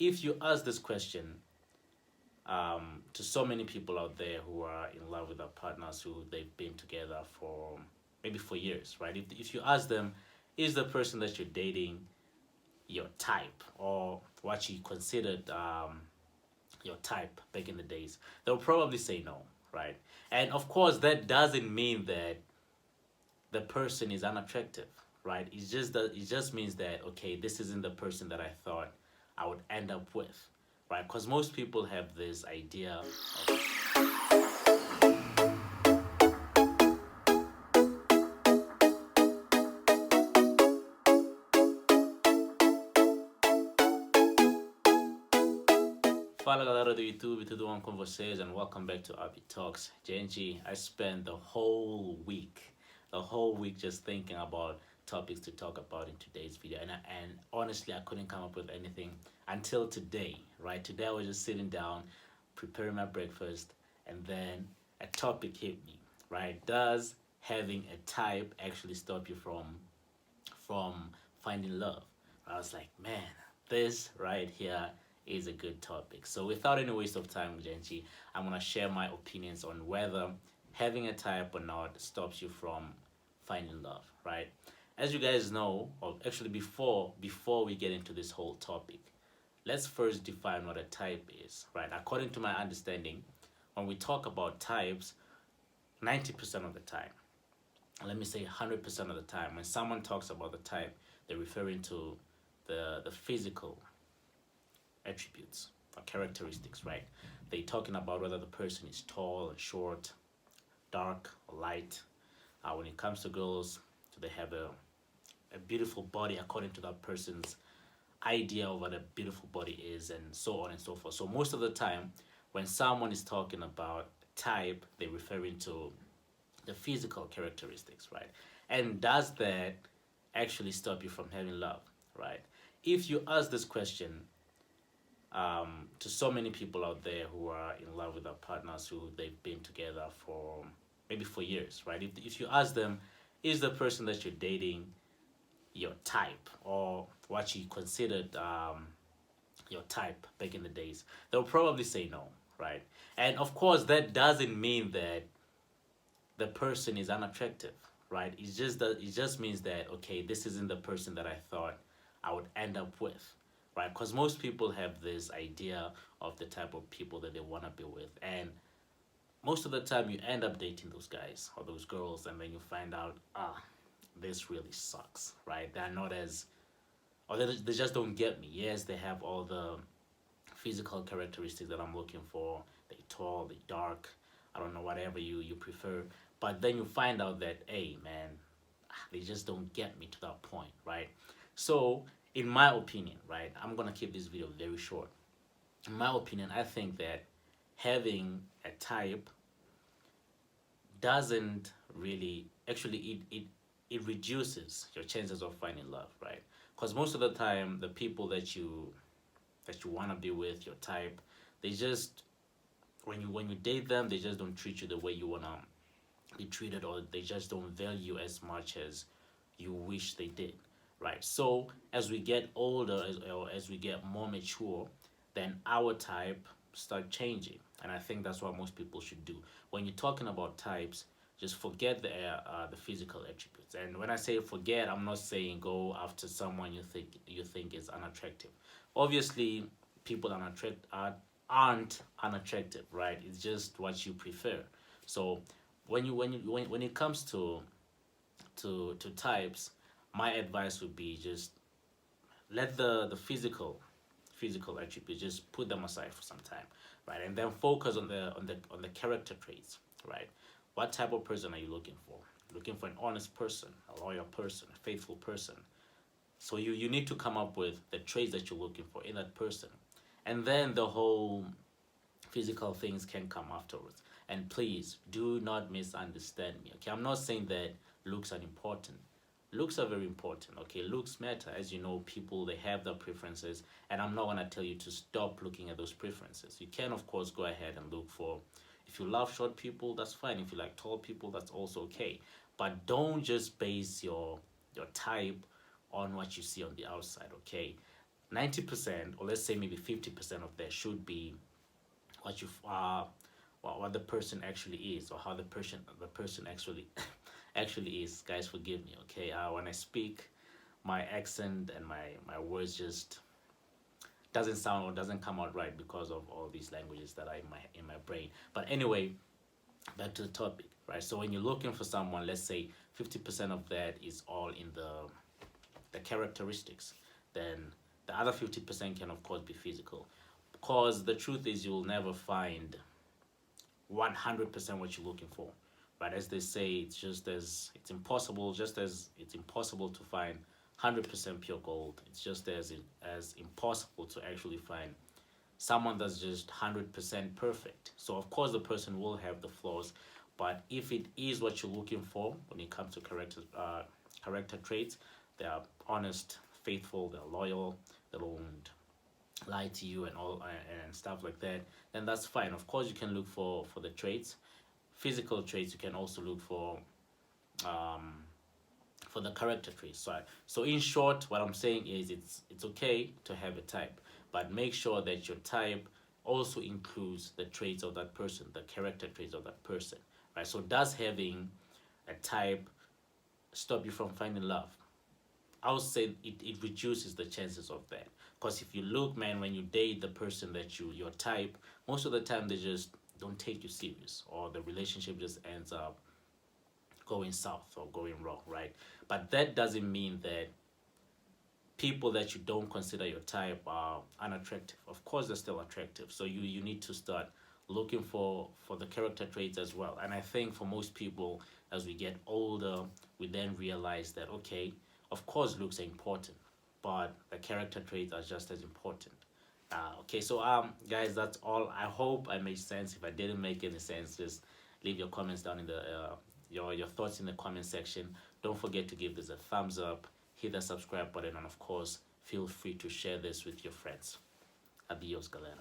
if you ask this question to so many people out there who are in love with their partners who they've been together for maybe for years, right? If you ask them, is the person that you're dating your type or what you considered your type back in the days, they'll probably say no, right? And of course, that doesn't mean that the person is unattractive, right? It just means that okay, this isn't the person that I thought I would end up with, right? Because most people have this idea of Fala galera do YouTube, tudo bom com vocês? And welcome back to Abi Talks. Genji, I spent the whole week just thinking about topics to talk about in today's video. And honestly, I couldn't come up with anything until today, right? Today I was just sitting down, preparing my breakfast, and then a topic hit me, right? Does having a type actually stop you from finding love? I was like, man, this right here is a good topic. So without any waste of time, Genji, I'm gonna share my opinions on whether having a type or not stops you from finding love, right? As you guys know, or actually before we get into this whole topic, let's first define what a type is, right? According to my understanding, when we talk about types, 90% of the time, let me say 100% of the time, when someone talks about the type, they're referring to the physical attributes or characteristics, right? They're talking about whether the person is tall or short, dark or light. When it comes to girls, do they have a beautiful body according to that person's idea of what a beautiful body is, and so on and so forth. So most of the time, when someone is talking about type, they're referring to the physical characteristics, right? And does that actually stop you from having love, right? If you ask this question to so many people out there who are in love with their partners who they've been together for maybe for years, right? If you ask them, is the person that you're dating your type or what you considered your type back in the days, they'll probably say no, right? And of course, that doesn't mean that the person is unattractive, right? It just means that okay, this isn't the person that I thought I would end up with, right? Because most people have this idea of the type of people that they want to be with, and most of the time you end up dating those guys or those girls, and then you find out this really sucks, right? They're not as or they just don't get me. Yes, they have all the physical characteristics that I'm looking for. They tall, they dark, I don't know, whatever you prefer. But then you find out that, hey man, they just don't get me to that point, right? So in my opinion, right, I'm gonna keep this video very short. In my opinion, I think that having a type doesn't really actually it reduces your chances of finding love, right? Because most of the time the people that you want to be with, your type, they just when you date them, they just don't treat you the way you want to be treated, or they just don't value as much as you wish they did, right? So as we get older, or as we get more mature, then our type start changing, and I think that's what most people should do. When you're talking about types, just forget the physical attributes. And when I say forget, I'm not saying go after someone you think is unattractive. Obviously, people aren't unattractive, right? It's just what you prefer. So when it comes to types, my advice would be just let the physical attributes, just put them aside for some time, right? And then focus on the character traits, right? What type of person are you looking for? Looking for an honest person, a loyal person, a faithful person. So you need to come up with the traits that you're looking for in that person, and then the whole physical things can come afterwards. And please do not misunderstand me, okay? I'm not saying that looks are important. Looks are very important, okay? Looks matter. As you know, people, they have their preferences, and I'm not gonna tell you to stop looking at those preferences. You can, of course, go ahead and look for, if you love short people, that's fine. If you like tall people, that's also okay. But don't just base your type on what you see on the outside, okay? 90%, or let's say maybe 50% of that should be what you what the person actually is, or how the person actually actually is. Guys, forgive me, okay? When I speak, my accent and my words just doesn't sound or doesn't come out right because of all these languages that are in my brain. But anyway, back to the topic, right? So when you're looking for someone, let's say 50% of that is all in the characteristics, then the other 50% can of course be physical, because the truth is you'll never find 100% what you're looking for, right? As they say, it's impossible, just as it's impossible to find 100% pure gold. It's just as impossible to actually find someone that's just 100% perfect. So of course the person will have the flaws, but if it is what you're looking for when it comes to character traits, they are honest, faithful, they're loyal, they won't lie to you and all and stuff like that, then that's fine. Of course you can look for the traits, physical traits. You can also look um for the character traits. So in short, what I'm saying is it's okay to have a type, but make sure that your type also includes the traits of that person, the character traits of that person, right? So does having a type stop you from finding love? I would say it reduces the chances of that. Because if you look, man, when you date the person that your type, most of the time they just don't take you serious, or the relationship just ends up going south or going wrong, right? But that doesn't mean that people that you don't consider your type are unattractive. Of course they're still attractive. So you need to start looking for the character traits as well. And I think for most people, as we get older, we then realize that, okay, of course looks are important, but the character traits are just as important. Okay, so guys, that's all. I hope I made sense. If I didn't make any sense, just leave your comments down in the your thoughts in the comment section. Don't forget to give this a thumbs up, hit the subscribe button, and of course feel free to share this with your friends. Adios, galera.